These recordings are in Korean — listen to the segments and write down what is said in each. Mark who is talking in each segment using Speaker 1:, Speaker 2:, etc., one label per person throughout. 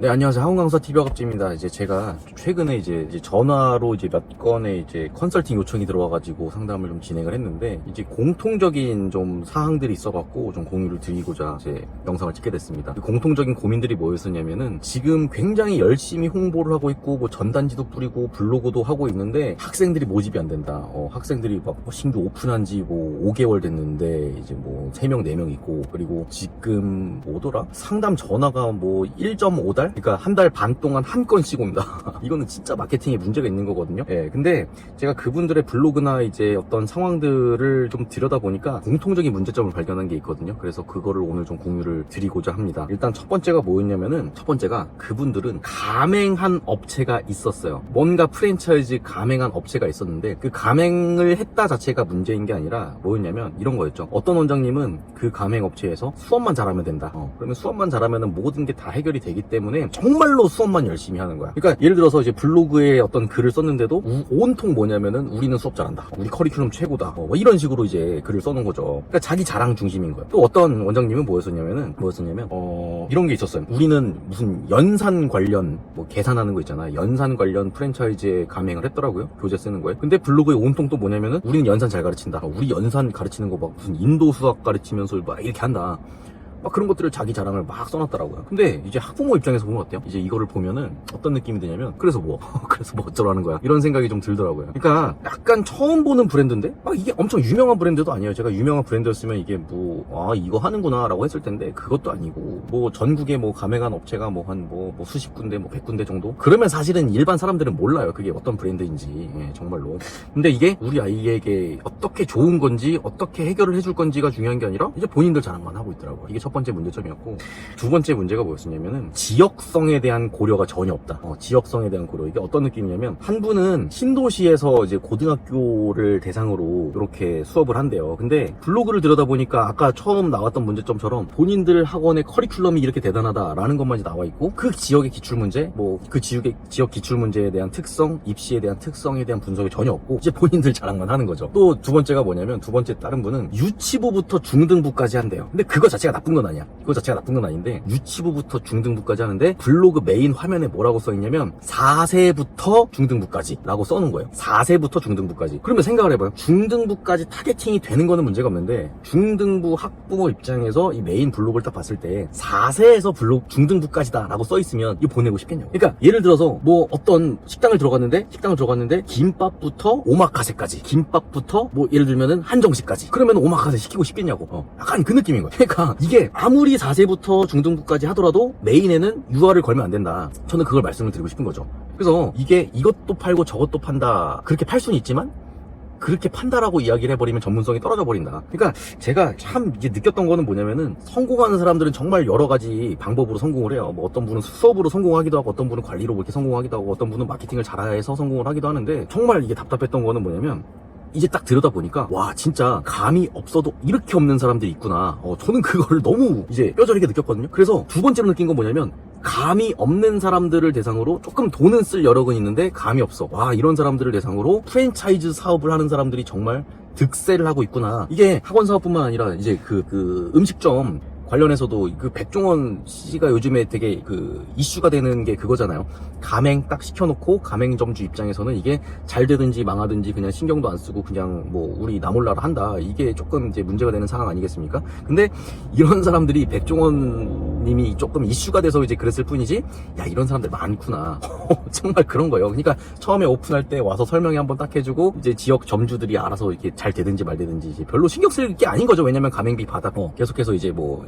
Speaker 1: 네, 안녕하세요. 항공강사 TV학업지입니다. 이제 제가 최근에 이제 전화로 몇 건의 컨설팅 요청이 들어와가지고 상담을 좀 진행을 했는데, 이제 공통적인 좀 사항들이 있어갖고 좀 공유를 드리고자 이제 영상을 찍게 됐습니다. 그 공통적인 고민들이 뭐였었냐면은, 지금 굉장히 열심히 홍보를 하고 있고, 뭐 전단지도 뿌리고, 블로그도 하고 있는데, 학생들이 모집이 안 된다. 학생들이 막 신규 오픈한 지 뭐 5개월 됐는데, 이제 뭐 3명, 4명 있고, 그리고 지금 뭐더라? 상담 전화가 뭐 1.5달? 그러니까 한 달 반 동안 한 건씩 온다. 이거는 진짜 마케팅에 문제가 있는 거거든요. 예, 근데 제가 그분들의 블로그나 이제 어떤 상황들을 좀 들여다보니까 공통적인 문제점을 발견한 게 있거든요. 그래서 그거를 오늘 좀 공유를 드리고자 합니다. 일단 첫 번째가 뭐였냐면은, 첫 번째가 그분들은 가맹한 업체가 있었어요. 뭔가 프랜차이즈 가맹한 업체가 있었는데, 그 가맹을 했다 자체가 문제인 게 아니라 뭐였냐면 이런 거였죠. 어떤 원장님은 그 가맹 업체에서 수업만 잘하면 된다. 그러면 수업만 잘하면은 모든 게 다 해결이 되기 때문에 정말로 수업만 열심히 하는 거야. 그러니까 예를 들어서 이제 블로그에 어떤 글을 썼는데도 온통 뭐냐면은 우리는 수업 잘한다, 우리 커리큘럼 최고다, 뭐 이런 식으로 이제 글을 써놓은 거죠. 그러니까 자기 자랑 중심인 거야. 또 어떤 원장님은 뭐였었냐면 이런 게 있었어요. 우리는 무슨 연산 관련 뭐 계산하는 거 있잖아. 연산 관련 프랜차이즈에 가맹을 했더라고요. 교재 쓰는 거에. 근데 블로그에 온통 또 뭐냐면은 우리는 연산 잘 가르친다, 우리 연산 가르치는 거 막 무슨 인도 수학 가르치면서 막 이렇게 한다, 막 그런 것들을 자기 자랑을 막 써놨더라고요. 근데 이제 학부모 입장에서 보면 어때요? 이제 이거를 보면은 어떤 느낌이 드냐면, 그래서 뭐 그래서 뭐 어쩌라는 거야, 이런 생각이 좀 들더라고요. 그러니까 약간 처음 보는 브랜드인데 막 이게 엄청 유명한 브랜드도 아니에요. 제가 유명한 브랜드였으면 이게 뭐 이거 하는구나 라고 했을 텐데, 그것도 아니고 뭐 전국에 뭐 가맹한 업체가 뭐 한 뭐 수십 군데 뭐 100군데 정도? 그러면 사실은 일반 사람들은 몰라요, 그게 어떤 브랜드인지. 예, 정말로. 근데 이게 우리 아이에게 어떻게 좋은 건지, 어떻게 해결을 해줄 건지가 중요한 게 아니라 이제 본인들 자랑만 하고 있더라고요. 이게 첫 번째 문제점이었고, 두 번째 문제가 뭐였냐면은 지역성에 대한 고려가 전혀 없다. 지역성에 대한 고려. 이게 어떤 느낌이냐면, 한 분은 신도시에서 이제 고등학교를 대상으로 이렇게 수업을 한대요. 근데 블로그를 들여다보니까 아까 처음 나왔던 문제점처럼 본인들 학원의 커리큘럼이 이렇게 대단하다라는 것만이 나와 있고, 그 지역의 기출문제, 뭐 그 지역 기출문제에 대한 특성, 입시에 대한 특성에 대한 분석이 전혀 없고, 이제 본인들 자랑만 하는 거죠. 또 두 번째가 뭐냐면, 두 번째 다른 분은 유치부부터 중등부까지 한대요. 근데 그거 자체가 나쁜 건 아니야. 그거 자체가 나쁜 건 아닌데, 유치부부터 중등부까지 하는데 블로그 메인 화면에 뭐라고 써있냐면 4세부터 중등부까지 라고 써놓은 거예요. 4세부터 중등부까지. 그러면 생각을 해봐요. 중등부까지 타겟팅이 되는 거는 문제가 없는데, 중등부 학부모 입장에서 이 메인 블로그를 딱 봤을 때 4세에서 중등부까지다 라고 써있으면 이거 보내고 싶겠냐고. 그러니까 예를 들어서 뭐 어떤 식당을 들어갔는데 김밥부터 오마카세까지, 김밥부터 뭐 예를 들면은 한정식까지, 그러면 오마카세 시키고 싶겠냐고. 약간 그 느낌인 거예요. 그러니까 이게 아무리 4세부터 중등부까지 하더라도 메인에는 UR을 걸면 안 된다. 저는 그걸 말씀을 드리고 싶은 거죠. 그래서 이게 이것도 팔고 저것도 판다, 그렇게 팔 수는 있지만 그렇게 판다라고 이야기를 해버리면 전문성이 떨어져 버린다. 그러니까 제가 참 이제 느꼈던 거는 뭐냐면은, 성공하는 사람들은 정말 여러 가지 방법으로 성공을 해요. 뭐 어떤 분은 수업으로 성공하기도 하고, 어떤 분은 관리로 그렇게 성공하기도 하고, 어떤 분은 마케팅을 잘해서 성공을 하기도 하는데, 정말 이게 답답했던 거는 뭐냐면, 이제 딱 들여다보니까 와, 진짜 감이 없어도 이렇게 없는 사람들이 있구나. 저는 그걸 너무 이제 뼈저리게 느꼈거든요. 그래서 두 번째로 느낀 건 뭐냐면, 감이 없는 사람들을 대상으로 조금 돈은 쓸 여력은 있는데 감이 없어. 와, 이런 사람들을 대상으로 프랜차이즈 사업을 하는 사람들이 정말 득세를 하고 있구나. 이게 학원 사업뿐만 아니라 이제 그 음식점 관련해서도 그 백종원 씨가 요즘에 되게 그 이슈가 되는 게 그거잖아요. 가맹 딱 시켜놓고 가맹점주 입장에서는 이게 잘 되든지 망하든지 그냥 신경도 안 쓰고 그냥 뭐 우리 나 몰라라 한다, 이게 조금 이제 문제가 되는 상황 아니겠습니까? 근데 이런 사람들이 백종원 님이 조금 이슈가 돼서 이제 그랬을 뿐이지, 야, 이런 사람들 많구나. 정말 그런 거예요. 그러니까 처음에 오픈할 때 와서 설명회 한번 딱 해주고, 이제 지역 점주들이 알아서 이렇게 잘 되든지 말 되든지 이제 별로 신경 쓸 게 아닌 거죠. 왜냐면 가맹비 받았고 계속해서 이제 뭐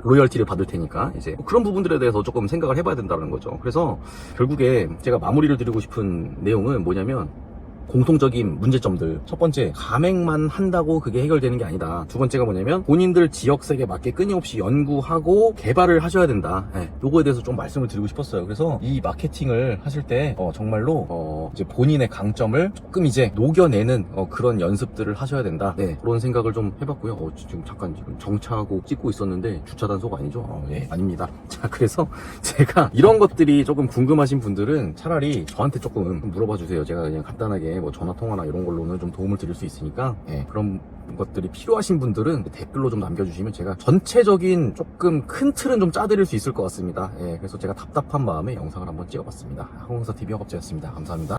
Speaker 1: 로열티를 받을 테니까, 이제 그런 부분들에 대해서 조금 생각을 해봐야 된다는 거죠. 그래서 결국에 제가 마무리를 드리고 싶은 내용은 뭐냐면, 공통적인 문제점들. 첫 번째, 가맹만 한다고 그게 해결되는 게 아니다. 두 번째가 뭐냐면, 본인들 지역색에 맞게 끊임없이 연구하고 개발을 하셔야 된다. 요거에 대해서 좀 말씀을 드리고 싶었어요. 그래서 이 마케팅을 하실 때 정말로 이제 본인의 강점을 조금 이제 녹여내는 그런 연습들을 하셔야 된다. 그런 생각을 좀 해봤고요. 지금 잠깐 정차하고 찍고 있었는데 주차 단속 아니죠? 아닙니다. 자, 그래서 제가 이런 것들이 조금 궁금하신 분들은 차라리 저한테 조금 물어봐 주세요. 제가 그냥 간단하게 때문에 뭐 전화 통화나 이런 걸로는 좀 도움을 드릴 수 있으니까 그런 것들이 필요하신 분들은 댓글로 좀 남겨주시면 제가 전체적인 조금 큰 틀은 좀 짜드릴 수 있을 것 같습니다. 그래서 제가 답답한 마음에 영상을 한번 찍어봤습니다. 항공사 TV 허겁지였습니다. 감사합니다.